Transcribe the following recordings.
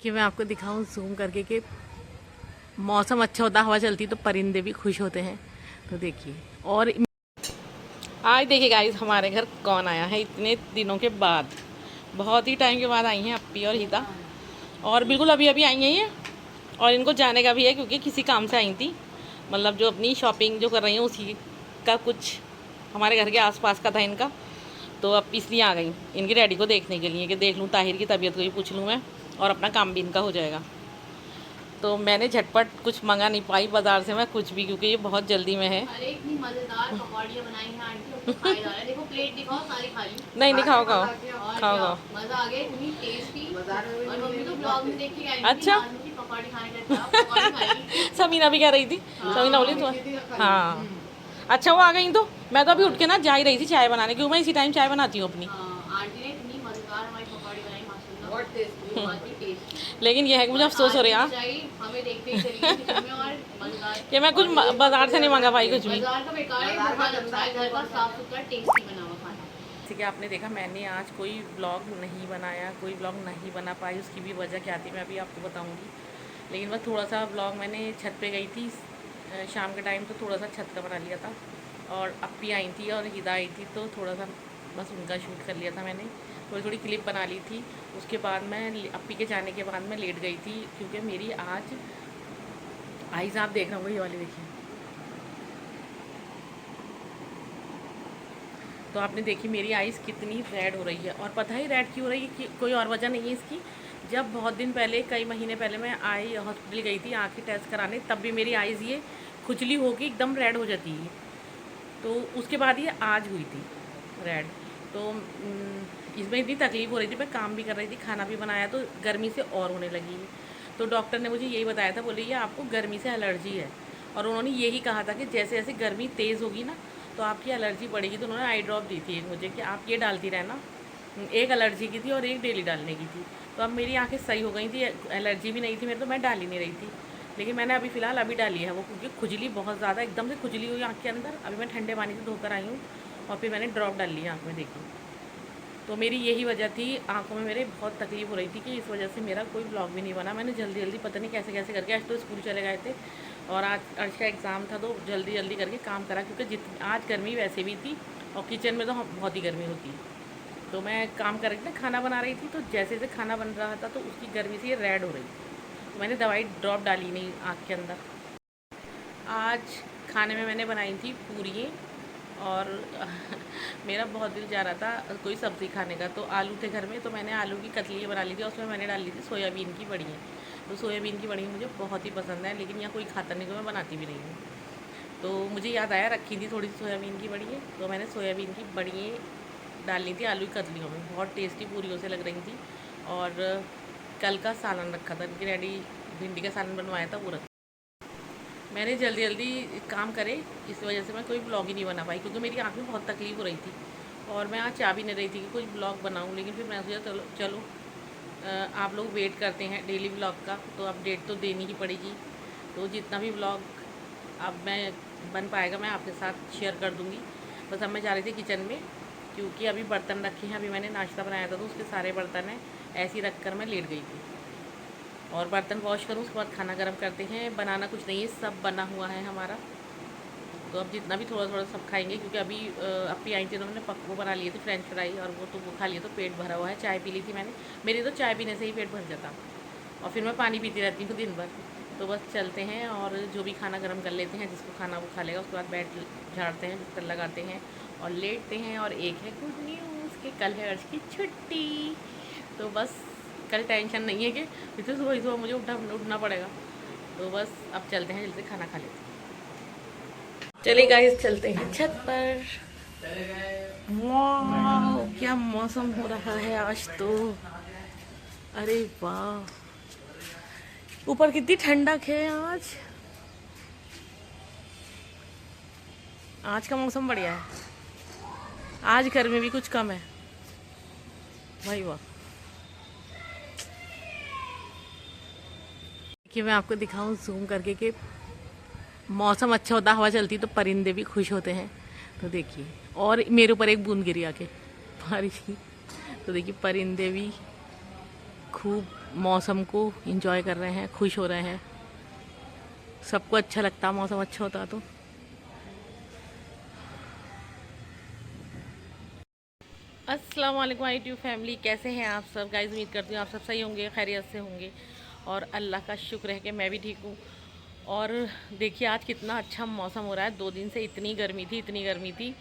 कि मैं आपको दिखाऊं जूम करके कि मौसम अच्छा होता, हवा चलती तो परिंदे भी खुश होते हैं। तो देखिए, और आज देखिए गाइस हमारे घर कौन आया है इतने दिनों के बाद। बहुत ही टाइम के बाद आई हैं अप्पी और हिदा, और बिल्कुल अभी अभी आई हैं ये। और इनको जाने का भी है क्योंकि किसी काम से आई थी, मतलब जो अपनी शॉपिंग जो कर रही हैं उसी का कुछ हमारे घर के आसपास का था इनका, तो अब इसलिए आ गई इनकी डैडी को देखने के लिए कि देख लूँ ताहिर की तबीयत को भी पूछ लूँ मैं, और अपना काम भी इनका हो जाएगा। तो मैंने झटपट कुछ मंगा नहीं पाई बाजार से मैं कुछ भी, क्योंकि ये बहुत जल्दी में है। अरे इतनी मजेदार पकौड़ियाँ बनाई हैं आंटी, हमको खाई जा रहा है। देखो प्लेट दिखाओ, सारी खाली। नहीं नहीं, खाओ खाओ खाओ खाओ। मजा आ गया, इतनी टेस्टी। और मम्मी तो ब्लॉग में देख के आई थी अच्छा। नानू की पकौड़ी खाने का था, पकौड़ी खाई। समीना भी कह रही थी, समीना बोली तो हाँ। अच्छा वो आ गई, तो मैं तो अभी उठ के ना जा ही रही थी चाय बनाने, क्योंकि मैं इसी टाइम चाय बनाती हूँ अपनी। आंटी ने इतनी मजेदार हमारी पकौड़ी बनाई, माशाल्लाह बहुत टेस्टी, बहुत ही टेस्टी। लेकिन यह है कि मुझे अफसोस हो रहा है हमें देखते ही चली गई किचन में, और मजेदार कि मैं कुछ बाजार से नहीं मंगा पाई कुछ भी। बाजार का बेकार है, घर का साफ सुथरा टेस्टी बना हुआ खाना। जैसे कि आपने देखा मैंने आज कोई ब्लॉग नहीं बनाया, कोई ब्लॉग नहीं बना पाई, उसकी भी वजह क्या थी मैं अभी आपको बताऊंगी। लेकिन बस थोड़ा सा ब्लॉग मैंने छत पे गई थी शाम के टाइम, तो थोड़ा सा छत का बना लिया था। और अप्पी आई थी और हिदा आई थी, तो थोड़ा सा बस उनका शूट कर लिया था मैंने, थोड़ी थोड़ी क्लिप बना ली थी। उसके बाद मैं अप्पी के जाने के बाद मैं लेट गई थी, क्योंकि मेरी आज आईज आप देख रहा हूँ ये वाली देखिए। तो आपने देखी मेरी आइज़ कितनी रेड हो रही है, और पता है रेड क्यों हो रही है कि कोई और वजह नहीं है इसकी। जब बहुत दिन पहले, कई महीने पहले मैं आई हॉस्पिटल गई थी आँखें टेस्ट कराने, तब भी मेरी आइज़ ये खुजली होगी एकदम रेड हो जाती है। तो उसके बाद ये आज हुई थी रेड। तो इसमें इतनी तकलीफ़ हो रही थी, मैं काम भी कर रही थी, खाना भी बनाया, तो गर्मी से और होने लगी है। तो डॉक्टर ने मुझे यही बताया था, बोले ये आपको गर्मी से एलर्जी है। और उन्होंने यही कहा था कि जैसे जैसे गर्मी तेज़ होगी ना तो आपकी एलर्जी बढ़ेगी। तो उन्होंने आई ड्रॉप दी थी एक मुझे कि आप ये डालती रहना, एक एलर्जी की थी और एक डेली डालने की थी। तो अब मेरी आंखें सही हो गई थी, एलर्जी भी नहीं थी मेरे, तो मैं डाल ही नहीं रही थी। लेकिन मैंने अभी फ़िलहाल अभी डाली है वो, क्योंकि खुजली बहुत ज़्यादा एकदम से खुजली हुई आँख के अंदर। अभी मैं ठंडे पानी से धोकर आई हूँ और फिर मैंने ड्रॉप डाल ली आँख में, देखी। तो मेरी यही वजह थी, आँखों में मेरे बहुत तकलीफ़ हो रही थी कि इस वजह से मेरा कोई ब्लॉग भी नहीं बना। मैंने जल्दी जल्दी पता नहीं कैसे कैसे करके, आज तो स्कूल चले गए थे और आज अर्श का एग्ज़ाम था, तो जल्दी जल्दी करके काम करा, क्योंकि आज गर्मी वैसे भी थी और किचन में तो बहुत ही गर्मी होती है। तो मैं काम कर रही थी, खाना बना रही थी, तो जैसे जैसे खाना बन रहा था तो उसकी गर्मी से ये रेड हो रही थी। तो मैंने दवाई ड्रॉप डाली नहीं आँख के अंदर। आज खाने में मैंने बनाई थी पूरी, और मेरा बहुत दिल जा रहा था कोई सब्ज़ी खाने का, तो आलू थे घर में, तो मैंने आलू की कतली बना ली थी, उसमें मैंने डाल ली थी सोयाबीन की बड़ियाँ। तो सोयाबीन की बड़ी मुझे बहुत ही पसंद है, लेकिन यहाँ कोई खाता नहीं, तो मैं बनाती भी नहीं हूँ। तो मुझे याद आया रखी थी थोड़ी सी सोयाबीन की बड़ी, तो मैंने सोयाबीन की बड़ी डालनी थी आलू की कतलियों में, बहुत टेस्टी पूरियों से लग रही थी। और कल का सालन रखा था, उनकी डैडी भिंडी का सालन बनवाया था, वो रखा। मैंने जल्दी जल्दी काम करे, इस वजह से मैं कोई ब्लॉग ही नहीं बना पाई, क्योंकि मेरी आँख में बहुत तकलीफ़ हो रही थी। और मैं आज चाह भी नहीं रही थी कि कोई ब्लॉग बनाऊं, लेकिन फिर मैं सोचा चलो चलो आप लोग वेट करते हैं डेली ब्लॉग का, तो अपडेट तो देनी ही पड़ेगी। तो जितना भी ब्लॉग अब मैं बन पाएगा मैं आपके साथ शेयर कर दूँगी। बस अब मैं जा रही थी किचन में, क्योंकि अभी बर्तन रखे हैं, अभी मैंने नाश्ता बनाया था तो उसके सारे बर्तन हैं, ऐसे ही रख कर मैं लेट गई थी। और बर्तन वॉश करूँ, उसके बाद खाना गर्म करते हैं। बनाना कुछ नहीं है, सब बना हुआ है हमारा। तो अब जितना भी थोड़ा थोड़ा सब खाएंगे, क्योंकि अभी अप्पी आई थी तो मैंने वो बना लिए थे फ्रेंच फ्राई, और वो तो वो खा लिए, तो पेट भरा हुआ है। चाय पी ली थी मैंने, मेरी तो चाय पीने से ही पेट भर जाता, और फिर मैं पानी पीती रहती हूँ दिन भर। तो बस चलते हैं और जो भी खाना गर्म कर लेते हैं, जिसको खाना वो खा लेगा। उसके बाद बेड झाड़ते हैं, बिस्तर लगाते हैं और लेटते हैं। और एक है गुड न्यूज़ कि कल है अर्श की छुट्टी, तो बस कल टेंशन नहीं है कि फिर सुबह मुझे उठना पड़ेगा। तो बस अब चलते हैं, जल्दी खाना खा लेते हैं। चलिए गाइस चलते हैं छत पर। वाह क्या मौसम हो रहा है आज तो, अरे वाह, ऊपर कितनी ठंडक है आज। आज का मौसम बढ़िया है, आज गर्मी भी कुछ कम है भाई। वाह, कि मैं आपको दिखाऊं जूम करके कि मौसम अच्छा होता, हवा चलती तो परिंदे भी खुश होते हैं। तो देखिए, और मेरे ऊपर एक बूंद गिरी आके बारिश की, तो देखिए परिंदे भी खूब मौसम को एंजॉय कर रहे हैं, खुश हो रहे हैं। सबको अच्छा लगता, मौसम अच्छा होता तो। अस्सलाम वालेकुम यूट्यूब फैमिली, कैसे हैं आप सब गाइस। उम्मीद करती हूँ आप सब सही होंगे, खैरियत से होंगे और अल्लाह का शुक्र है कि मैं भी ठीक हूँ। और देखिए आज कितना अच्छा मौसम हो रहा है। 2 दिन से इतनी गर्मी थी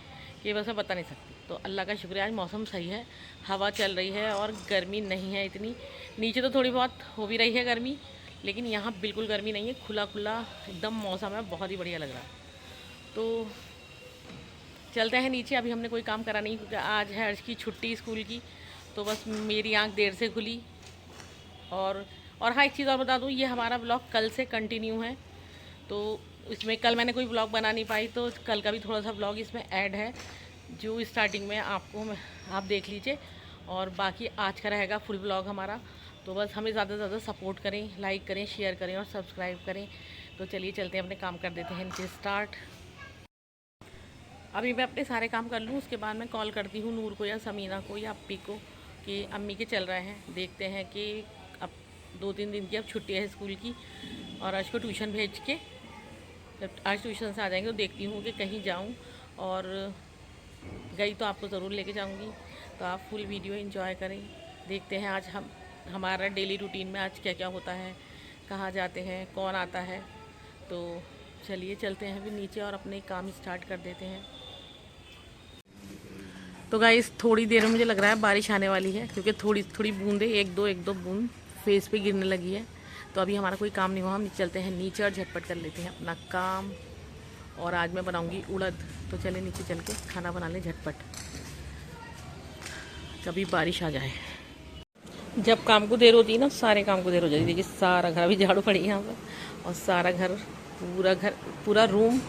कि बस मैं बता नहीं सकती। तो अल्लाह का शुक्र है आज मौसम सही है, हवा चल रही है और गर्मी नहीं है इतनी। नीचे तो थोड़ी बहुत हो भी रही है गर्मी, लेकिन यहाँ बिल्कुल गर्मी नहीं है। खुला खुला एकदम मौसम है, बहुत ही बढ़िया लग रहा है। तो चलते हैं नीचे। अभी हमने कोई काम करा नहीं क्योंकि आज है अर्श की छुट्टी स्कूल की, तो बस मेरी आंख देर से खुली। और हाँ, एक चीज़ और बता दूँ, ये हमारा ब्लॉग कल से कंटिन्यू है। तो इसमें कल मैंने कोई ब्लॉग बना नहीं पाई, तो कल का भी थोड़ा सा ब्लॉग इसमें ऐड है, जो स्टार्टिंग में आप देख लीजिए। और बाकी आज का रहेगा फुल ब्लॉग हमारा। तो बस हमें ज़्यादा से ज़्यादा सपोर्ट करें, लाइक करें, शेयर करें और सब्सक्राइब करें। तो चलिए चलते हैं, अपने काम कर देते हैं नीचे स्टार्ट। अभी मैं अपने सारे काम कर लूँ, उसके बाद मैं कॉल करती हूँ नूर को या समीना को या अप्पी को कि अम्मी के चल रहे हैं। देखते हैं कि अब 2-3 दिन की अब छुट्टी है स्कूल की, और आज को ट्यूशन भेज के जब आज ट्यूशन से आ जाएंगे तो देखती हूँ कि कहीं जाऊँ, और गई तो आपको ज़रूर लेके जाऊँगी। तो आप फुल वीडियो एंजॉय करें। देखते हैं आज हमारा डेली रूटीन में आज क्या क्या होता है, कहाँ जाते हैं, कौन आता है। तो चलिए चलते हैं अभी नीचे और अपने काम स्टार्ट कर देते हैं। तो गाइस थोड़ी देर में मुझे लग रहा है बारिश आने वाली है, क्योंकि थोड़ी थोड़ी बूंदें एक दो बूंद फेस पे गिरने लगी है। तो अभी हमारा कोई काम नहीं हुआ, हम चलते हैं नीचे और झटपट कर लेते हैं अपना काम। और आज मैं बनाऊंगी उड़द, तो चले नीचे चल के खाना बना लें झटपट, कभी बारिश आ जाए। जब काम को देर होती है ना, सारे काम को देर हो जाती है। देखिए सारा घर, अभी झाड़ू पड़ी है यहाँ पर, और सारा घर पूरा रूम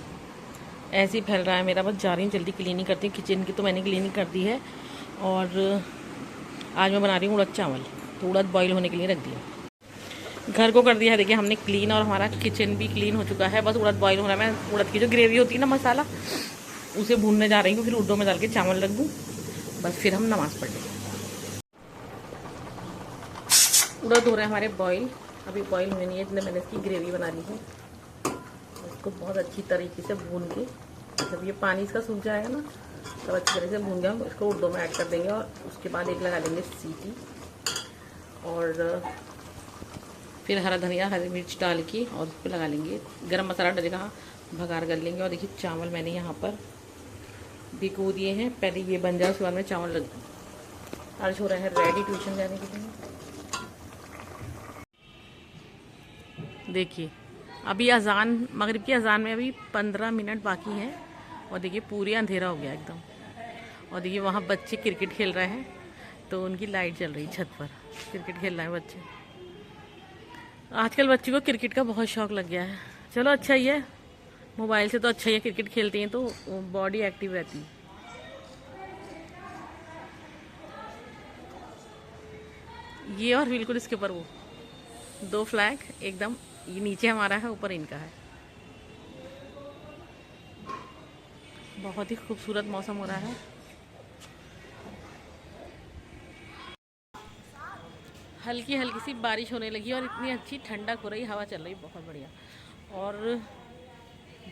ऐसे ही फैल रहा है मेरा। बस जा रही हूँ जल्दी क्लीनिंग करती हूँ। किचन की तो मैंने क्लीनिंग कर दी है, और आज मैं बना रही हूँ उड़द चावल। तो उड़द बॉईल होने के लिए रख दिया, घर को कर दिया है। देखिए हमने क्लीन, और हमारा किचन भी क्लीन हो चुका है। बस उड़द बॉईल हो रहा है। मैं उड़द की जो ग्रेवी होती है ना, मसाला, उसे भूनने जा रही हूँ। फिर उड़दों में डाल के चावल रख दूँ, बस फिर हम नमाज़ पढ़ लेंगे। उड़द हो रहे हैं हमारे बॉईल, अभी बॉईल हुए नहीं है, इसलिए मैंने इसकी ग्रेवी बना ली है। इसको बहुत अच्छी तरीके से भून के, जब ये पानी इसका सूख जाएगा ना, तब अच्छी तरह से भून गया, हम इसको उड़दों में ऐड कर देंगे। और उसके बाद एक लगा देंगे सीटी, और फिर हरा धनिया, हरी मिर्च डाल के और उस पर लगा लेंगे गरम मसाला डलेगा, भगार कर लेंगे। और देखिए चावल मैंने यहाँ पर भिगो दिए हैं, पहले ये बन जाए उसके बाद में चावल रख दूँ। आज हो रहे हैं रेडी ट्यूशन जाने के लिए। देखिए अभी अजान, मगरिब की अजान में अभी 15 मिनट बाकी हैं, और देखिए पूरी अंधेरा हो गया एकदम। और देखिए वहाँ बच्चे क्रिकेट खेल रहे हैं, तो उनकी लाइट जल रही, छत पर क्रिकेट खेल रहे हैं बच्चे। आजकल बच्चों को क्रिकेट का बहुत शौक लग गया है। चलो अच्छा ही है, मोबाइल से तो अच्छा ही है, क्रिकेट खेलते हैं तो बॉडी एक्टिव रहती है। ये और बिल्कुल इसके ऊपर वो 2 फ्लैग एकदम, ये नीचे हमारा है, ऊपर इनका है। बहुत ही खूबसूरत मौसम हो रहा है। हल्की हल्की सी बारिश होने लगी और इतनी अच्छी ठंडक हो रही, हवा चल रही, बहुत बढ़िया। और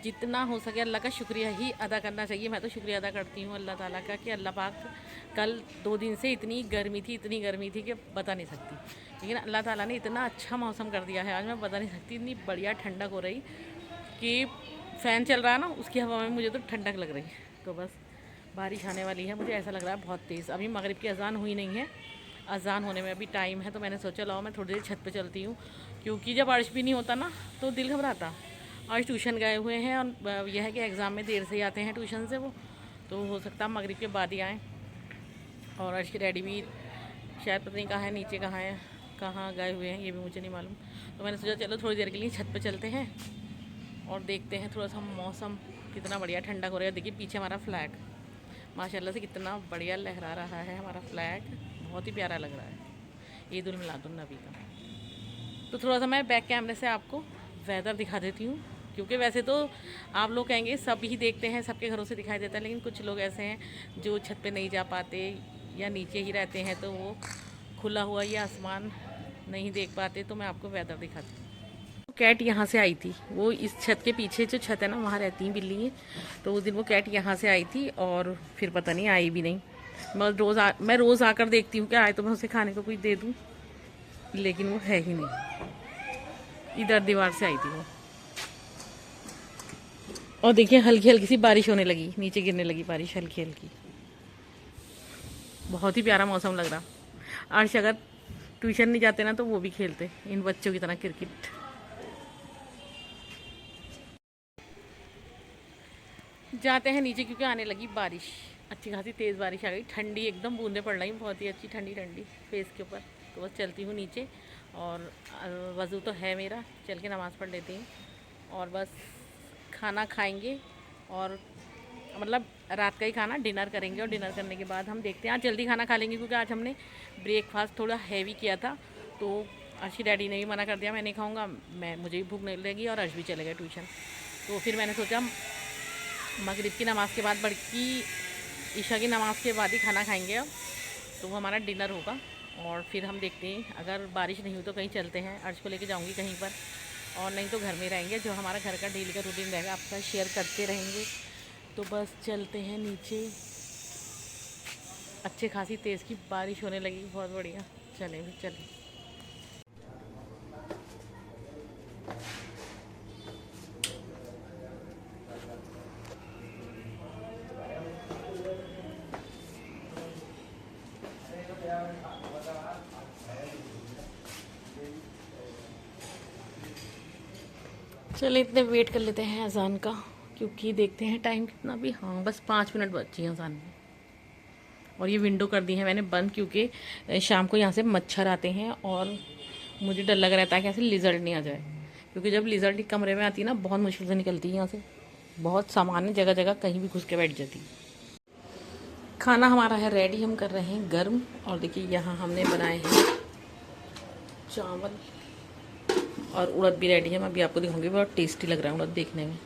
जितना हो सके अल्लाह का शुक्रिया ही अदा करना चाहिए। मैं तो शुक्रिया अदा करती हूँ अल्लाह ताला का कि अल्लाह पाक, कल 2 दिन से इतनी गर्मी थी कि बता नहीं सकती, लेकिन अल्लाह ताला ने इतना अच्छा मौसम कर दिया है आज, मैं बता नहीं सकती। इतनी बढ़िया ठंडक हो रही कि फ़ैन चल रहा है ना, उसकी हवा में मुझे तो ठंडक लग रही है। तो बस बारिश आने वाली है, मुझे ऐसा लग रहा है बहुत तेज़। अभी मगरिब की अजान हुई नहीं है, अजान होने में अभी टाइम है। तो मैंने सोचा लाओ मैं थोड़ी देर छत पे चलती हूँ, क्योंकि जब अर्श भी नहीं होता ना तो दिल घबराता। आज ट्यूशन गए हुए हैं, और यह है कि एग्ज़ाम में देर से ही आते हैं ट्यूशन से वो, तो हो सकता है मगरिब के बाद ही आएँ। और अर्श की डैडी भी शायद पता नहीं कहाँ है, नीचे कहाँ गए हुए हैं, ये भी मुझे नहीं मालूम। तो मैंने सोचा चलो थोड़ी देर के लिए छत पे चलते हैं और देखते हैं थोड़ा सा मौसम कितना बढ़िया ठंडा हो रहा है। देखिए पीछे हमारा फ्लैग माशाल्लाह से कितना बढ़िया लहरा रहा है, हमारा फ्लैग बहुत ही प्यारा लग रहा है, ईद उल मिलादुन नबी का। तो थोड़ा सा मैं बैक कैमरे से आपको वेदर दिखा देती हूँ, क्योंकि वैसे तो आप लोग कहेंगे सब ही देखते हैं, सबके घरों से दिखाई देता है, लेकिन कुछ लोग ऐसे हैं जो छत पे नहीं जा पाते या नीचे ही रहते हैं, तो वो खुला हुआ ये आसमान नहीं देख पाते तो मैं आपको वेदर दिखाती हूँ। कैट यहाँ से आई थी, वो इस छत के पीछे जो छत है ना वहाँ रहती हैं बिल्ली। तो उस दिन वो कैट यहाँ से आई थी और फिर पता नहीं आई भी नहीं। मैं रोज़ आकर देखती हूँ क्या आए तो मैं उसे खाने को कुछ दे दूँ, लेकिन वो है ही नहीं। इधर दीवार से आई थी वो। और देखिए हल्की हल्की सी बारिश होने लगी, नीचे गिरने लगी बारिश हल्की हल्की। बहुत ही प्यारा मौसम लग रहा। अर्श अगर ट्यूशन नहीं जाते ना तो वो भी खेलते इन बच्चों की तरह क्रिकेट। जाते हैं नीचे क्योंकि आने लगी बारिश, अच्छी खासी तेज़ बारिश आ गई, ठंडी एकदम बूंदें पड़ रही, बहुत ही अच्छी ठंडी ठंडी फेस के ऊपर। तो बस चलती हूँ नीचे और वज़ू तो है मेरा, चल के नमाज़ पढ़ लेती हूँ और बस खाना खाएंगे और मतलब रात का ही खाना डिनर करेंगे। और डिनर करने के बाद हम देखते हैं, आज जल्दी खाना खा लेंगे क्योंकि आज हमने ब्रेकफास्ट थोड़ा हैवी किया था। तो अर्श की डैडी ने भी मना कर दिया, मैं नहीं खाऊंगा, मुझे भी भूख नहीं लगेगी और अर्श भी चलेगा ट्यूशन। तो फिर मैंने सोचा मगरिब की नमाज़ के बाद बड़की ईशा की नमाज़ के बाद ही खाना खाएंगे अब, तो वो हमारा डिनर होगा। और फिर हम देखते हैं अगर बारिश नहीं हुई तो कहीं चलते हैं, अर्श को लेके जाऊंगी कहीं पर, और नहीं तो घर में रहेंगे। जो हमारा घर का डेली का रूटीन रहेगा आपके साथ शेयर करते रहेंगे। तो बस चलते हैं नीचे, अच्छे खासी तेज़ की बारिश होने लगी, बहुत बढ़िया। चलें भी चलें। चलिए इतने वेट कर लेते हैं अजान का, क्योंकि देखते हैं टाइम कितना भी। हाँ बस 5 मिनट बची हैं अजान में। और ये विंडो कर दी है मैंने बंद, क्योंकि शाम को यहाँ से मच्छर आते हैं और मुझे डर लग रहता है कि ऐसे लिजर्ट नहीं आ जाए, क्योंकि जब लिजर्ट कमरे में आती है ना बहुत मुश्किल से निकलती है यहाँ से। बहुत सामान है जगह जगह, कहीं भी घुस के बैठ जाती है। खाना हमारा है रेडी, हम कर रहे हैं गर्म। और देखिए यहाँ हमने बनाए हैं चावल और उड़द भी रेडी है, मैं अभी आपको दिखाऊंगी। बहुत टेस्टी लग रहा है उड़द देखने में।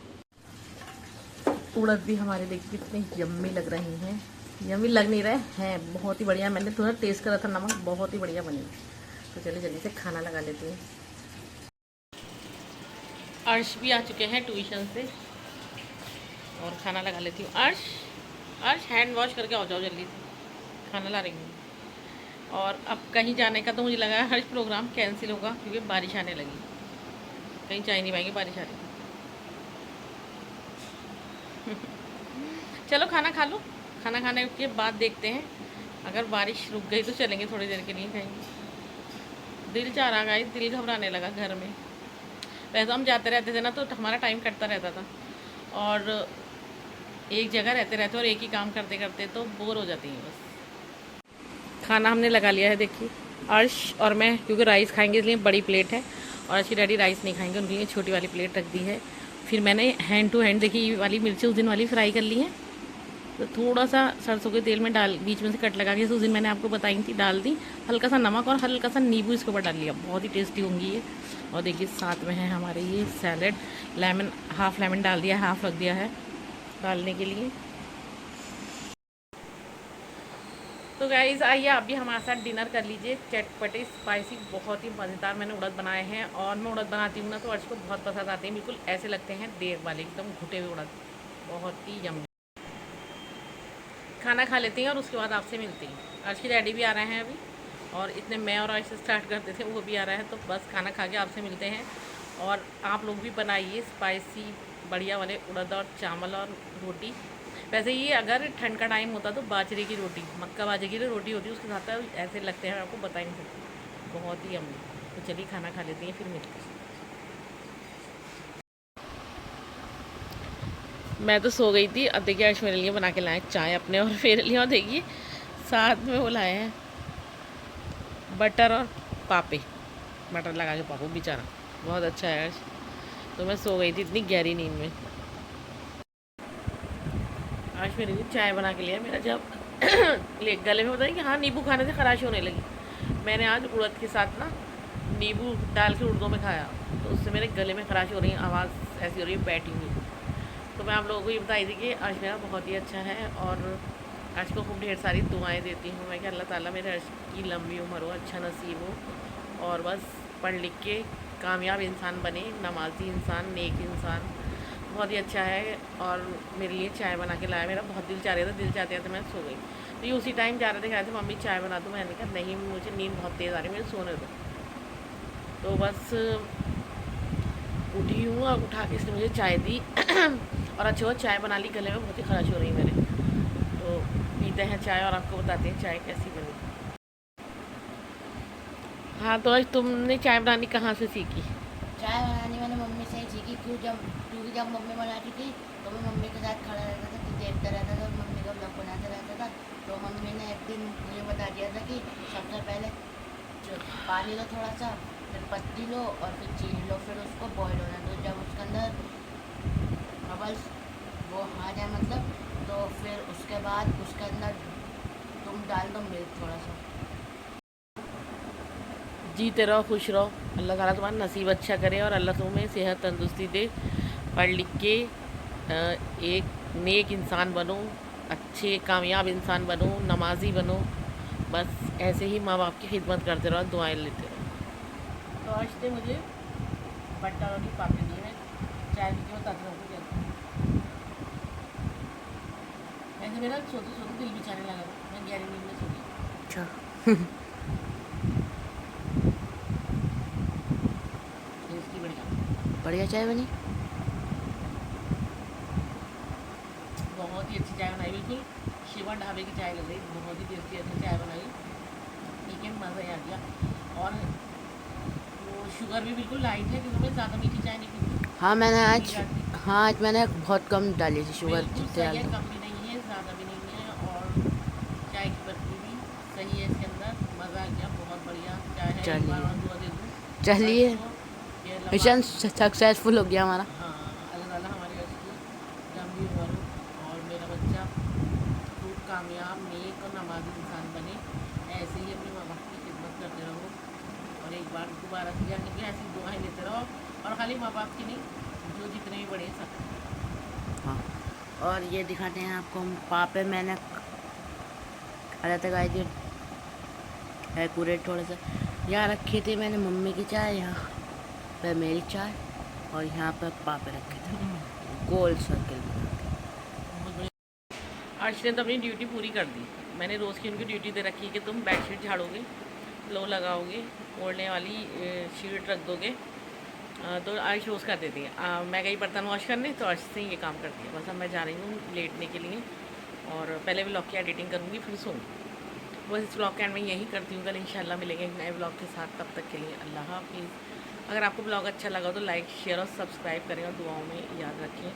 उड़द भी हमारे देखिए कितने यम्मी लग रहे हैं, यम्मी लग नहीं रहे हैं, बहुत ही बढ़िया। मैंने थोड़ा टेस्ट करा था नमक, बहुत ही बढ़िया बनी। तो चलिए जल्दी से खाना लगा लेते हैं। अर्श भी आ चुके हैं ट्यूशन से और खाना लगा लेती हूँ। अर्श हैंड वॉश करके आ जाओ जल्दी से, खाना ला रही हूँ। और अब कहीं जाने का तो मुझे लगा है हर प्रोग्राम कैंसिल होगा क्योंकि बारिश आने लगी, कहीं जा ही नहीं पाएंगे, बारिश आ रही। चलो खाना खा लो, खाना खाने के बाद देखते हैं, अगर बारिश रुक गई तो चलेंगे थोड़ी देर के लिए कहीं। दिल चाह रहा गाइस, दिल घबराने लगा घर में। वैसे हम जाते रहते थे ना तो हमारा टाइम कटता रहता था, और एक जगह रहते रहते और एक ही काम करते करते तो बोर हो जाती हैं बस। खाना हमने लगा लिया है देखिए, अर्श और मैं, क्योंकि राइस खाएंगे इसलिए बड़ी प्लेट है, और अर्श की डैडी राइस नहीं खाएंगे, उनके लिए छोटी वाली प्लेट रख दी है। फिर मैंने हैंड टू हैंड देखिए ये वाली मिर्ची उस दिन वाली फ्राई कर ली है, तो थोड़ा सा सरसों के तेल में डाल बीच में से कट लगा के उस दिन मैंने आपको बताई थी, डाल दी। हल्का सा नमक और हल्का सा नींबू इसके ऊपर डाल लिया, बहुत ही टेस्टी होंगी ये। और देखिए साथ में है हमारे ये सैलड, लेमन, हाफ लेमन डाल दिया है, हाफ रख दिया है डालने के लिए। तो गाइस आइए आप भी हमारे साथ डिनर कर लीजिए, चटपटे स्पाइसी बहुत ही मज़ेदार मैंने उड़द बनाए हैं। और मैं उड़द बनाती हूँ ना तो अर्श को बहुत पसंद आते हैं, बिल्कुल ऐसे लगते हैं देग वाले, एकदम घुटे हुए उड़द, बहुत ही यम्मी। खाना खा लेते हैं और उसके बाद आपसे मिलते हैं। अर्श की डैडी भी आ रहे हैं अभी, और इतने मैं और अर्श स्टार्ट करते थे, वो भी आ रहा है। तो बस खाना खा के आपसे मिलते हैं। और आप लोग भी बनाइए स्पाइसी बढ़िया वाले उड़द और चावल और रोटी। वैसे ये अगर ठंड का टाइम होता तो बाजरे की रोटी, मक्का बाजरे की रोटी होती है उसके साथ, ऐसे लगते हैं, आपको बता ही नहीं सकती, बहुत ही यम्मी। तो चलिए खाना खा लेते हैं, फिर मिलते हैं। मैं तो सो गई थी। अब देखिए अर्श मेरे लिए बना के लाए चाय अपने और मेरे लिए, और देखिए साथ में वो लाए हैं बटर और पापे, बटर लगा के पापो, बेचारा बहुत अच्छा है अर्श। तो मैं सो गई थी इतनी गहरी नींद में। आज मेरे लिए चाय बना के लिया मेरा, जब गले में पता नहीं कि हाँ नींबू खाने से खराश होने लगी, मैंने आज उड़द के साथ ना नींबू डाल के उड़दों में खाया, तो उससे मेरे गले में खराश हो रही है, आवाज़ ऐसी हो रही है बैठी हुई। तो मैं आप लोगों को ये बताई थी कि आज मेरा बहुत ही अच्छा है, और आज को खूब ढेर सारी दुआएं देती हूँ मैं कि अल्लाह ताला मेरे अर्श की लंबी उम्र हो, अच्छा नसीब हो, और बस पढ़ लिख के कामयाब इंसान बने, नमाजी इंसान, नेक इंसान। बहुत ही अच्छा है। और मेरे लिए चाय बना के लाया, मेरा बहुत दिल चाह रहा था, दिल चाहते तो मैं सो गई। तो ये उसी टाइम जा रहे थे, कह थे मम्मी चाय बना दो, मैंने कहा नहीं मुझे नींद बहुत तेज़ आ रही है, मुझे सोने दो। तो बस उठी हूँ और उठा के इसने मुझे चाय दी और अच्छा हुआ चाय बना ली, गले में बहुत ही खराश हो रही है मेरे। तो पीते हैं चाय और आपको बताते हैं चाय कैसी बनी। हाँ, तो आज तुमने चाय बनानी कहाँ से सीखी? चाय बनानी मैंने मम्मी से ही सीखी। क्योंकि जब मम्मी बनाती थी तो मैं मम्मी के साथ खड़ा रहता था, तो देखता रहता था, मम्मी का ब्लॉग बनाता रहता था। तो मम्मी ने एक दिन मुझे बता दिया था कि सबसे पहले पानी लो थोड़ा सा, फिर पत्ती लो और फिर चीनी लो, फिर उसको बॉयल होने दो। जब उसके अंदर बबल्स वो आ जाए मतलब, तो फिर उसके बाद उसके अंदर तुम डाल दो मिल्क थोड़ा सा। जीते रहो, खुश रहो, अल्लाह ताला तुम्हारा नसीब अच्छा करे और अल्लाह तुम्हें सेहत तंदुरुस्ती दे। पढ़ लिख के एक नेक इंसान बनो, अच्छे कामयाब इंसान बनो, नमाजी बनो। बस ऐसे ही माँ बाप की खिदमत करते रहो, दुआएं लेते रहो। तो आज ने मुझे बट्टा रोटी पापड़ी दी है, चाय पी के बताती हूँ आपको क्या। ऐसे मेरा सोते सोते दिल भी चाहने लगा था, मैं गहरी नींद में सो गई। अच्छा इसकी बढ़िया बढ़िया चाय बनी। बहुत ही अच्छी चाय बनाई, बिल्कुल शिवा ढाबे की चाय लग रही, बहुत ही टेस्टी अच्छी चाय बनाई, ठीक है, मज़ा ही आ गया। और वो शुगर भी बिल्कुल लाइट है क्योंकि मैं ज़्यादा मीठी चाय नहीं पीती। हाँ मैंने आज पी जाती हाँ आज मैंने बहुत कम डाली थी शुगर, बिल्कुल जितने सही है, डाल दो। कम भी नहीं है, ज़्यादा भी नहीं है। और चाय की पत्ती भी सही है इसके अंदर, मज़ा आ गया, बहुत बढ़िया चाय है। एक बार चलिए और दुआ दे दूँ चलिए, बस तो ये मिशन लम्हा। सक्सेसफुल हो गया हमारा। हाँ, अल्लाह ताला हमारी उसकी लंबी उम्र हो और मेरा बच्चा खूब कामयाब, नेक और नमाज़ी इंसान बने। ऐसे ही अपने माँ बाप की खिदमत करते रहो और एक बार दोबारा से जाने की ऐसी दुआएं लेते रहो। और खाली माँ बाप की नहीं, जो जितने भी बड़े हैं सब। हाँ और ये दिखाते हैं आपको हम पापे मैंने खाया था गाय जी, एक्यूरेट थोड़ा सा। यहाँ रखे थे मैंने मम्मी की चाय, यहाँ पे मेरी चाय और यहाँ पे पापे रखे थे गोल सर्किल में। बहुत बढ़िया। अर्श ने तो अपनी ड्यूटी पूरी कर दी। मैंने रोज़ की उनकी ड्यूटी दे रखी है कि तुम बेडशीट झाड़ोगे, लो लगाओगे, ओढ़ने वाली शीट रख दोगे। तो अर्श रोज़ कर देती है। मैं गई बर्तन वॉश करने, तो अर्श से ये काम करती है। बस अब मैं जा रही हूँ लेटने के लिए और पहले व्लॉग की एडिटिंग करूँगी, फिर सोऊंगी। बस इस व्लॉग का एंड मैं यही करती हूँ। कल इंशाल्लाह मिलेंगे एक नए व्लॉग के साथ, तब तक के लिए अल्लाह हाफिज़। अगर आपको ब्लॉग अच्छा लगा तो लाइक शेयर और सब्सक्राइब करें और दुआओं में याद रखें।